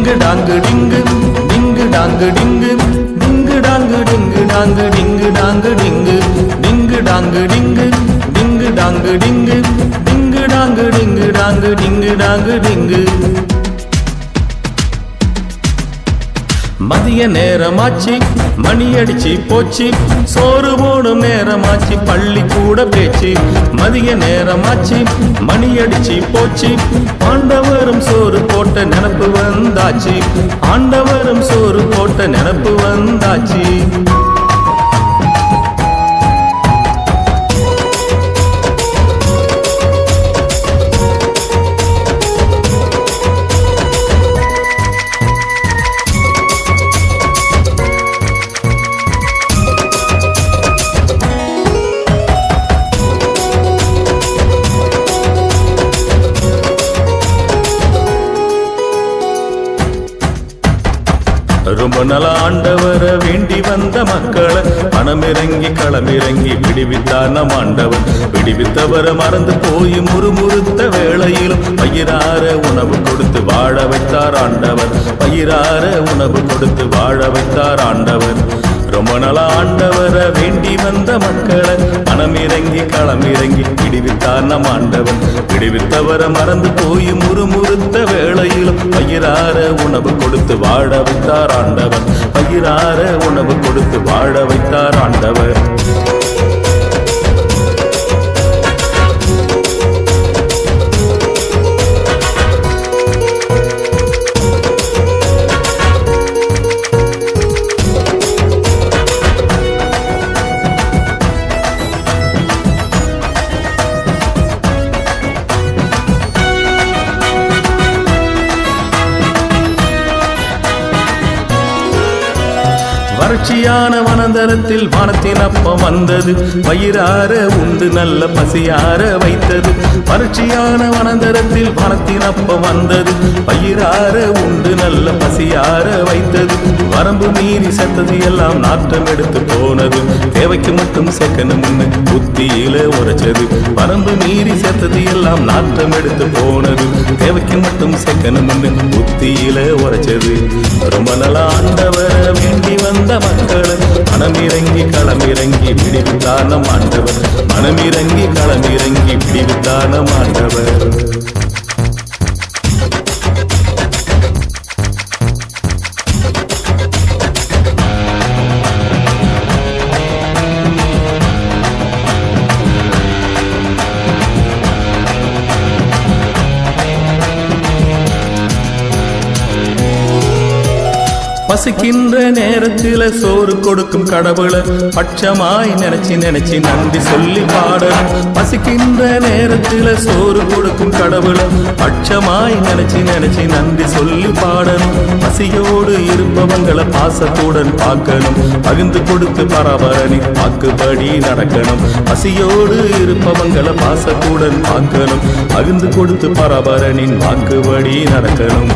டிங்கு டாங்கு டிங்கு டிங்கு டாங்கு டிங்கு டிங்கு டாங்கு டிங்கு டாங்கு டிங்கு டாங்கு டிங்கு டிங்கு டாங்கு டிங்கு டிங்கு டாங்கு டிங்கு டிங்கு டாங்கு டிங்கு டாங்கு டிங்கு டாங்கு டிங்கு. மதிய நேரமாச்சு மணி அடிச்சு போச்சு சோறு போடும் நேரமாச்சு பள்ளி கூட பேச்சு. மதிய நேரமாச்சு மணி அடிச்சு போச்சு ஆண்டவரும் சோறு போட்ட நினப்பு வந்தாச்சு. ஆண்டவரும் சோறு போட்ட நினப்பு வந்தாச்சு. ரொம்ப நாள ஆண்டவர வேண்டி வந்த மக்களை மனமிறங்கி களமிறங்கி விடுவித்தார் நம் ஆண்டவர். விடுவித்தவர மறந்து போய் முறுமுறுத்த வேளையிலும் பயிரார உணவு கொடுத்து வாழ வைத்தார் ஆண்டவர். பயிரார உணவு கொடுத்து வாழ வைத்தார் ஆண்டவர். ரொம்ப நாள ஆண்டவர வேண்டி வந்த மக்களை மனமிறங்கி களமிறங்கி விடுவித்தார் நம் ஆண்டவர். விடுவித்தவர மறந்து போய் முறுமுறுத்த வேளையிலும் பயிரார உணவு கொடுத்து வாழ வைத்தார் ஆண்டவர். பயிரார உணவு கொடுத்து வாழ வைத்தார் ஆண்டவர். வறட்சியான வனந்தரத்தில் வானத்தின் அப்பம் வந்தது வயிறார உண்டு நல்ல பசியார வைத்தது. வறட்சியான வனந்தரத்தில் வானத்தின் அப்பம் வந்தது வயிறார உண்டு நல்ல பசியார வைத்தது. வரம்பு மீறி செத்தது எல்லாம் நாட்டம் எடுத்து போனது தேவைக்கு மட்டும் செக்கணும்னு புத்தியில உரைச்சது. வரம்பு மீறி செத்தது எல்லாம் நாட்டம் எடுத்து போனது தேவைக்கு மட்டும் செக்கணும்னு புத்தியில உரைச்சது. ரொம்ப நல்ல ஆண்டவர வேண்டி வந்த மக்களை மனமிறங்கி களமிறங்கி விடுவித்தார் நம் ஆண்டவர். மனமிறங்கி களமிறங்கி விடுவித்தார் நம் ஆண்டவர். பசிக்கின்ற நேரத்தில் சோறு கொடுக்கும் கடவுளை பட்சமாய் நினைச்சு நினைச்சு நன்றி சொல்லி பாடணும். பசிக்கின்ற நேரத்தில் சோறு கொடுக்கும் கடவுளை பட்சமாய் நினைச்சு நினைச்சு நன்றி சொல்லி பாடணும். பசியோடு இருப்பவங்களை பாசத்துடன் பார்க்கணும். பகிர்ந்து கொடுத்து பரபரனின் வாக்குப்படி நடக்கணும். பசியோடு இருப்பவங்களை பாசத்துடன் பார்க்கணும். பகிர்ந்து கொடுத்து பரபரனின் வாக்குப்படி நடக்கணும்.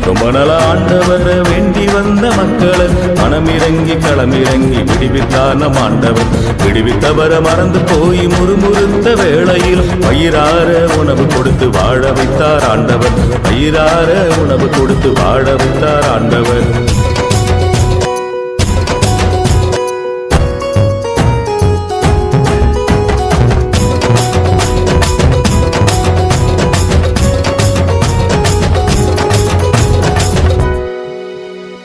ரொம்ப நாள ஆண்டவர வேண்டி வந்த மக்களை மனமிறங்கி களமிறங்கி விடுவித்தார் நம் ஆண்டவர். விடுவித்தவர மறந்து போய் முறுமுறுத்த வேளையில் பயிரார உணவு கொடுத்து வாழ வைத்தார் ஆண்டவர். பயிரார உணவு கொடுத்து வாழ வைத்தார் ஆண்டவர்.